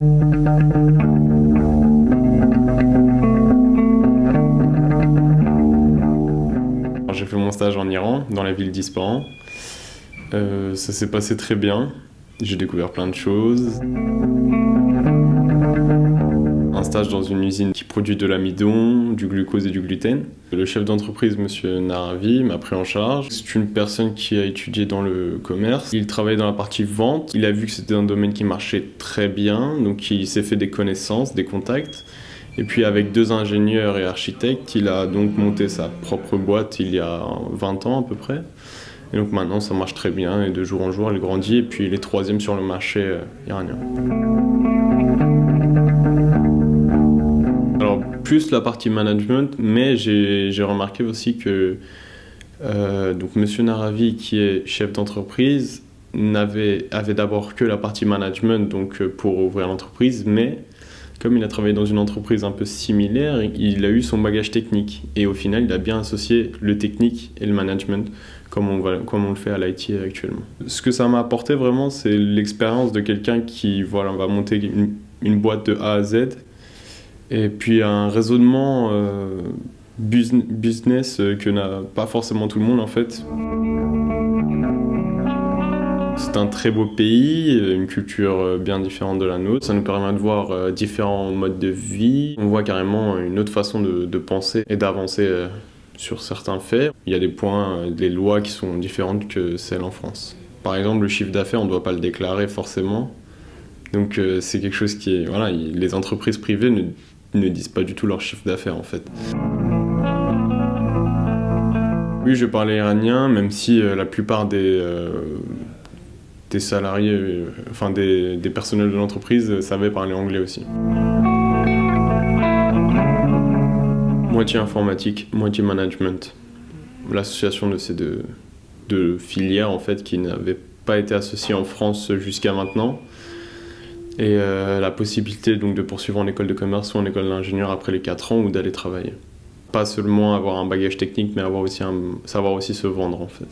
J'ai fait mon stage en Iran, dans la ville d'Ispahan. Ça s'est passé très bien. J'ai découvert plein de choses. Un stage dans une usine qui produit de l'amidon, du glucose et du gluten. Le chef d'entreprise, M. Naravi, m'a pris en charge. C'est une personne qui a étudié dans le commerce. Il travaillait dans la partie vente. Il a vu que c'était un domaine qui marchait très bien, donc il s'est fait des connaissances, des contacts. Et puis avec 2 ingénieurs et architectes, il a donc monté sa propre boîte il y a 20 ans à peu près. Et donc maintenant ça marche très bien et de jour en jour elle grandit et puis il est 3e sur le marché iranien. Alors plus la partie management, mais j'ai remarqué aussi que donc Monsieur Naravi, qui est chef d'entreprise, avait d'abord que la partie management donc pour ouvrir l'entreprise, mais comme il a travaillé dans une entreprise un peu similaire, il a eu son bagage technique. Et au final, il a bien associé le technique et le management, comme on le fait à l'IT actuellement. Ce que ça m'a apporté vraiment, c'est l'expérience de quelqu'un qui va monter une boîte de A à Z. Et puis un raisonnement business que n'a pas forcément tout le monde en fait. C'est un très beau pays, une culture bien différente de la nôtre. Ça nous permet de voir différents modes de vie. On voit carrément une autre façon de penser et d'avancer sur certains faits. Il y a des points, des lois qui sont différentes que celles en France. Par exemple, le chiffre d'affaires, on ne doit pas le déclarer forcément. Donc c'est quelque chose qui est... Voilà, les entreprises privées ne disent pas du tout leur chiffre d'affaires en fait. Oui, je parlais iranien, même si la plupart des salariés, enfin des personnels de l'entreprise savaient parler anglais aussi. Moitié informatique, moitié management. L'association de ces deux filières en fait qui n'avaient pas été associées en France jusqu'à maintenant. Et la possibilité donc de poursuivre en école de commerce ou en école d'ingénieur après les 4 ans ou d'aller travailler. Pas seulement avoir un bagage technique, mais savoir aussi se vendre en fait.